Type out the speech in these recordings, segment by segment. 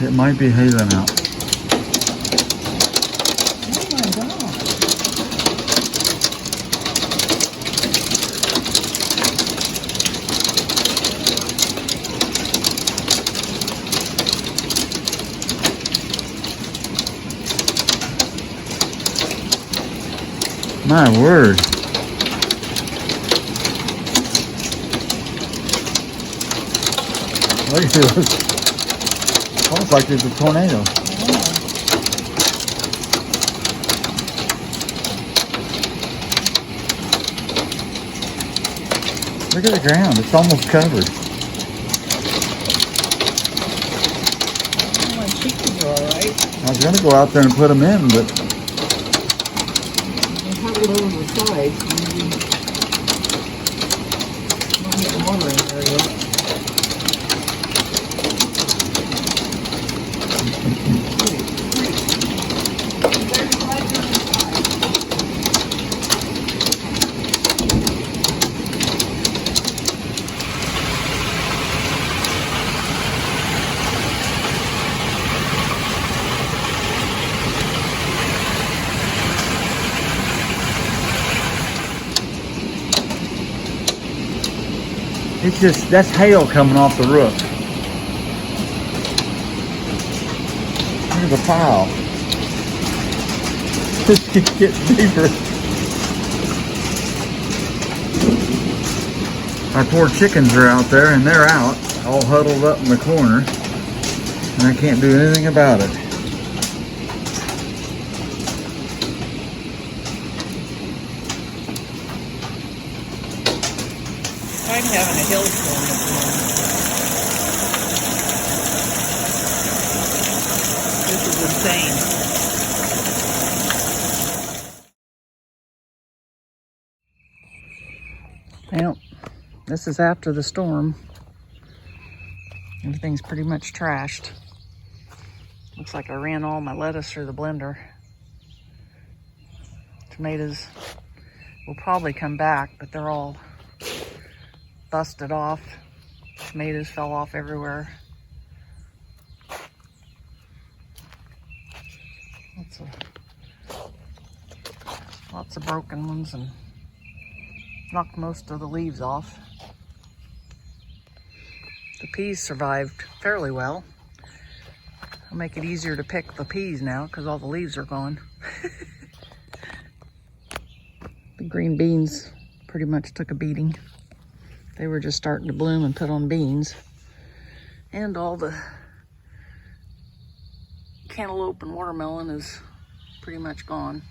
It might be hailing out. My word. Look at this. Almost like there's a tornado. Look at the ground. It's almost covered. My chickens are alright. I was going to go out there and put them in, but... They have it over the sides. Don't get the water in there yet. It's just, that's hail coming off the roof. Look at the pile. This keeps getting deeper. Our poor chickens are out there and they're out, all huddled up in the corner. And I can't do anything about it. I'm having a hailstorm this morning. This is insane. Well, this is after the storm. Everything's pretty much trashed. Looks like I ran all my lettuce through the blender. Tomatoes will probably come back, but they're all busted off. Tomatoes fell off everywhere. Lots of broken ones and knocked most of the leaves off. The peas survived fairly well. I'll make it easier to pick the peas now because all the leaves are gone. The green beans pretty much took a beating. They were just starting to bloom and put on beans. And all the cantaloupe and watermelon is pretty much gone.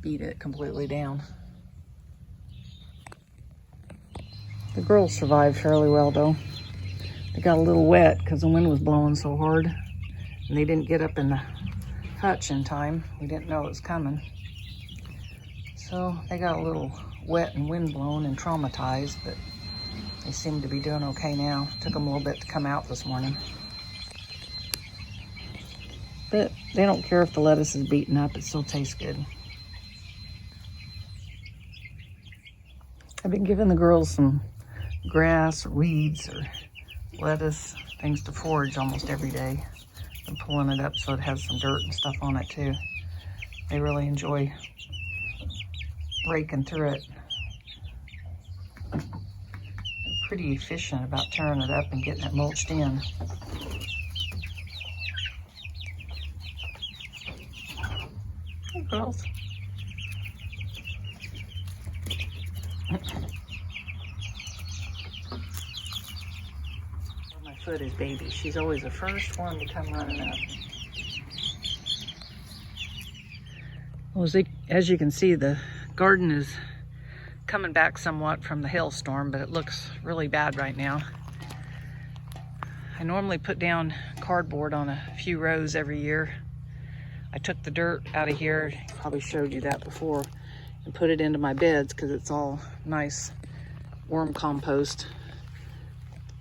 Beat it completely down. The girls survived fairly well though. They got a little wet because the wind was blowing so hard. And they didn't get up in the hutch in time. We didn't know it was coming. So they got a little wet and wind blown and traumatized, but they seem to be doing okay now. Took them a little bit to come out this morning. But they don't care if the lettuce is beaten up, it still tastes good. I've been giving the girls some grass or weeds or lettuce, things to forage almost every day. I'm pulling it up so it has some dirt and stuff on it too. They really enjoy raking through it. They're pretty efficient about tearing it up and getting it mulched in. Hey girls. My foot is baby. She's always the first one to come running up. Well, as you can see, the garden is coming back somewhat from the hailstorm, but it looks really bad right now. I normally put down cardboard on a few rows every year. I took the dirt out of here, probably showed you that before, and put it into my beds because it's all nice worm compost,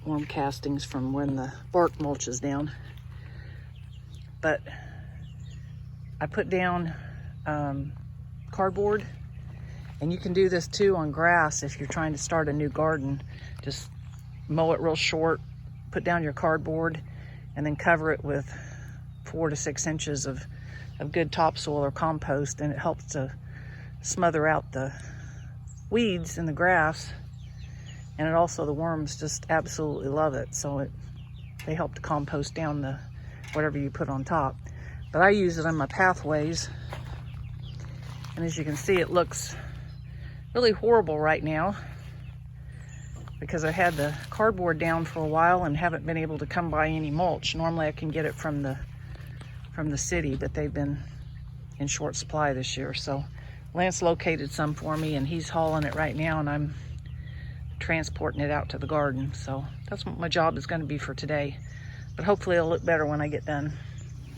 worm castings from when the bark mulches down. But I put down cardboard, and you can do this too on grass if you're trying to start a new garden. Just mow it real short, put down your cardboard, and then cover it with 4 to 6 inches of good topsoil or compost, and it helps to smother out the weeds in the grass. And it also, the worms just absolutely love it, so they help to compost down the whatever you put on top. But I use it on my pathways, and as you can see, it looks really horrible right now because I had the cardboard down for a while and haven't been able to come by any mulch. Normally I can get it from the city, but they've been in short supply this year. So Lance located some for me, and he's hauling it right now, and I'm transporting it out to the garden. So that's what my job is going to be for today, but hopefully it'll look better when I get done.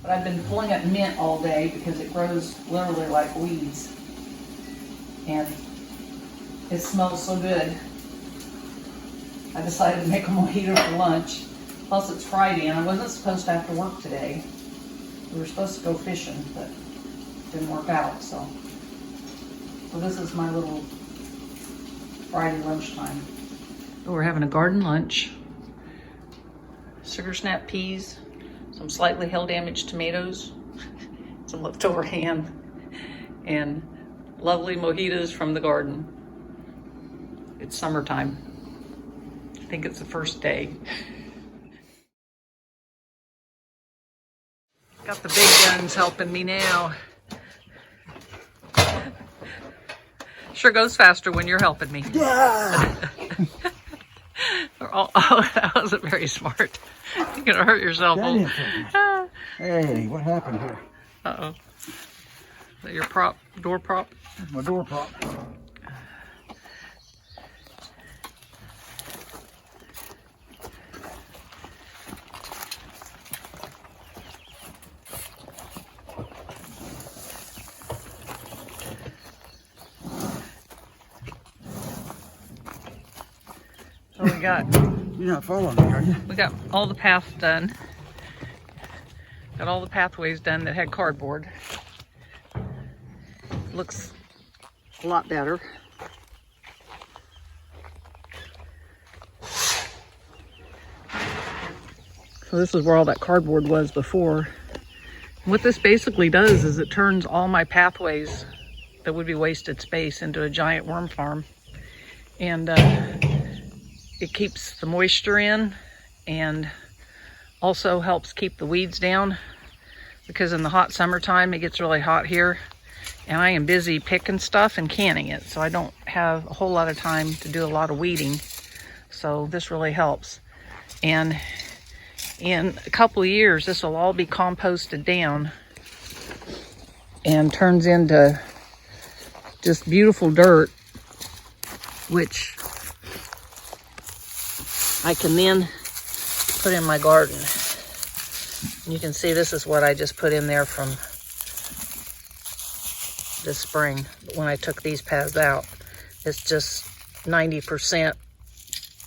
But I've been pulling up mint all day because it grows literally like weeds, and it smells so good. I decided to make a mojito for lunch. Plus it's Friday and I wasn't supposed to have to work today. We were supposed to go fishing, but it didn't work out. So this is my little Friday lunchtime. We're having a garden lunch. Sugar snap peas, some slightly hail damaged tomatoes, some leftover ham, and lovely mojitos from the garden. It's summertime. I think it's the first day. Got the big guns helping me now. Sure goes faster when you're helping me. Yeah. Oh, that wasn't very smart. You're gonna hurt yourself. Hey, what happened here? Uh-oh. Is that your prop, door prop? My door prop. So we got... You're not following me, are you? We got all the paths done. Got all the pathways done that had cardboard. Looks a lot better. So this is where all that cardboard was before. What this basically does is it turns all my pathways that would be wasted space into a giant worm farm. And it keeps the moisture in and also helps keep the weeds down, because in the hot summertime it gets really hot here and I am busy picking stuff and canning it, so I don't have a whole lot of time to do a lot of weeding. So this really helps. And in a couple of years this will all be composted down and turns into just beautiful dirt, which I can then put in my garden. And you can see this is what I just put in there from this spring. But when I took these paths out, it's just 90%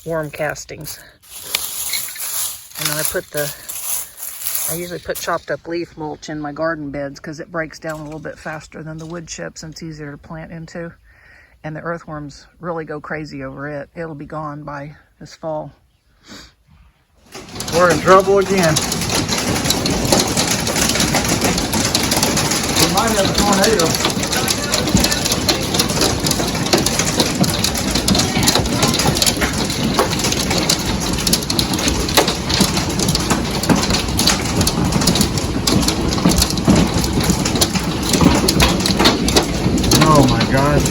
worm castings. And then I usually put chopped up leaf mulch in my garden beds because it breaks down a little bit faster than the wood chips and it's easier to plant into. And the earthworms really go crazy over it. It'll be gone by this fall. We're in trouble again. We might have a tornado. Oh my God.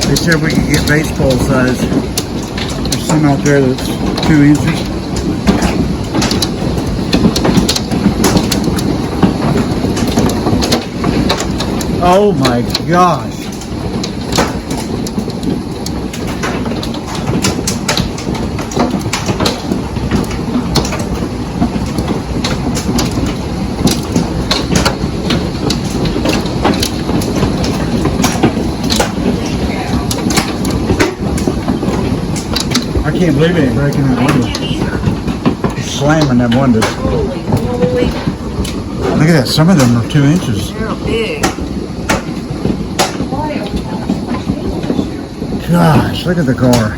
They said we could get baseball size. There's some out there that's 2 inches. Oh my gosh. I can't believe it ain't breaking that window. It's slamming them windows. Look at that, some of them are 2 inches. They're big. Gosh, look at the car.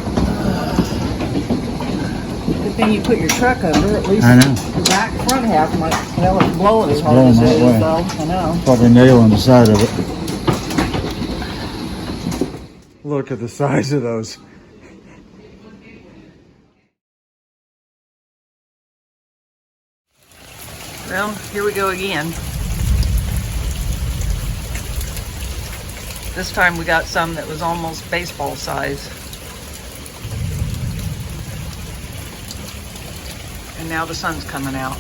thing you put your truck under, at least I know. the back front half might, well, it's blowing as hard Blowing as it that is, way. though. I know. Probably nailing the side of it. Look at the size of those. Well, here we go again. This time we got some that was almost baseball size. And now the sun's coming out.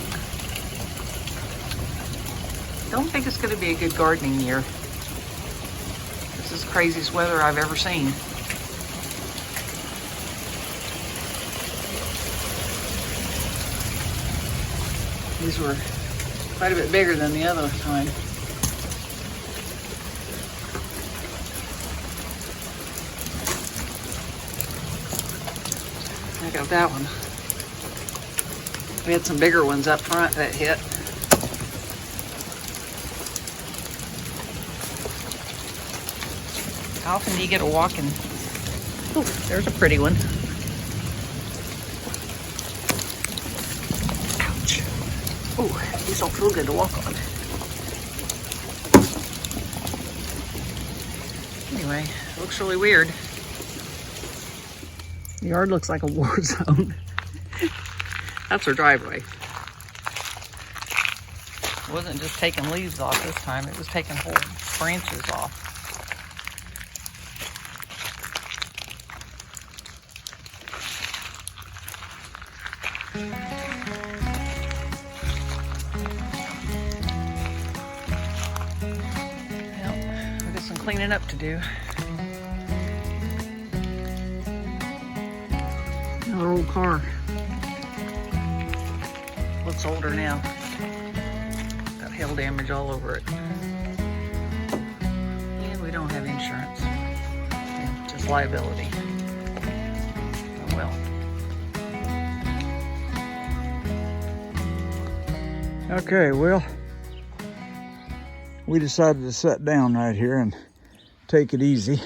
Don't think it's going to be a good gardening year. This is the craziest weather I've ever seen. These were quite a bit bigger than the other time. I got that one. We had some bigger ones up front that hit. How often do you get a walking? Oh, there's a pretty one. Ouch. Oh, these don't feel good to walk on. Anyway, it looks really weird. The yard looks like a war zone. That's our driveway. It wasn't just taking leaves off this time, it was taking whole branches off. Well, I've got some cleaning up to do. Our old car. Looks older now. Got hail damage all over it. And we don't have insurance. Just liability. Oh well. Okay, well, we decided to sit down right here and take it easy.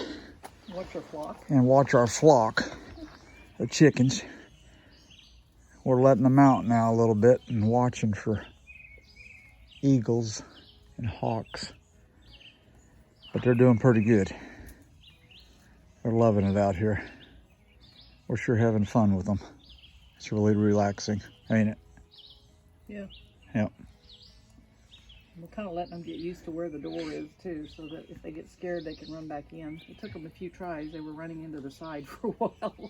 Watch our flock. And watch our flock of chickens. We're letting them out now a little bit and watching for eagles and hawks. But they're doing pretty good. They're loving it out here. We're sure having fun with them. It's really relaxing, ain't it? Yeah. Yep. We're kind of letting them get used to where the door is too, so that if they get scared, they can run back in. It took them a few tries. They were running into the side for a while.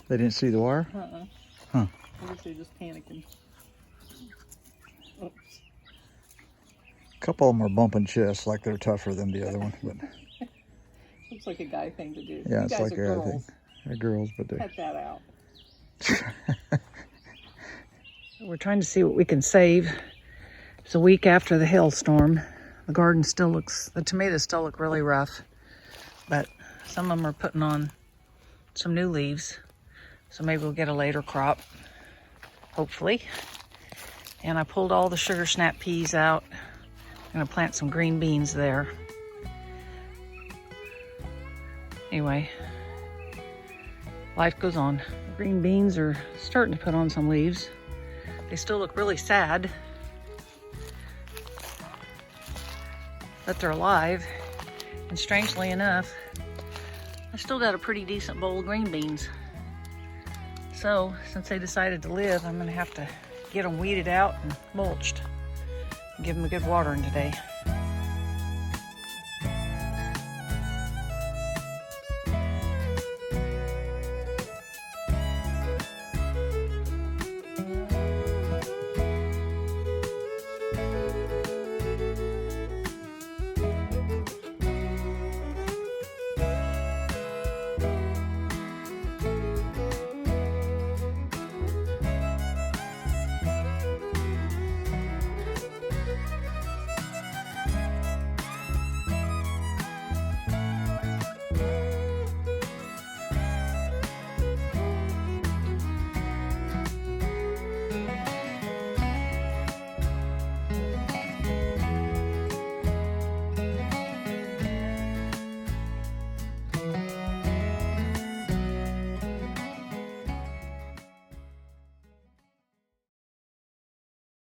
They didn't see the wire? Uh-uh. Huh. I guess they're just panicking. Oops. A couple of them are bumping chests like they're tougher than the other one. But Looks like a guy thing to do. yeah, You it's guys like are a girls. thing. They're girls, but they... Cut that out. We're trying to see what we can save. It's a week after the hailstorm. The garden still looks, the tomatoes still look really rough, but some of them are putting on some new leaves. So maybe we'll get a later crop, hopefully. And I pulled all the sugar snap peas out. I'm gonna plant some green beans there. Anyway, life goes on. Green beans are starting to put on some leaves. They still look really sad, but they're alive. And strangely enough, I still got a pretty decent bowl of green beans. So since they decided to live, I'm gonna have to get them weeded out and mulched. Give them a good watering today.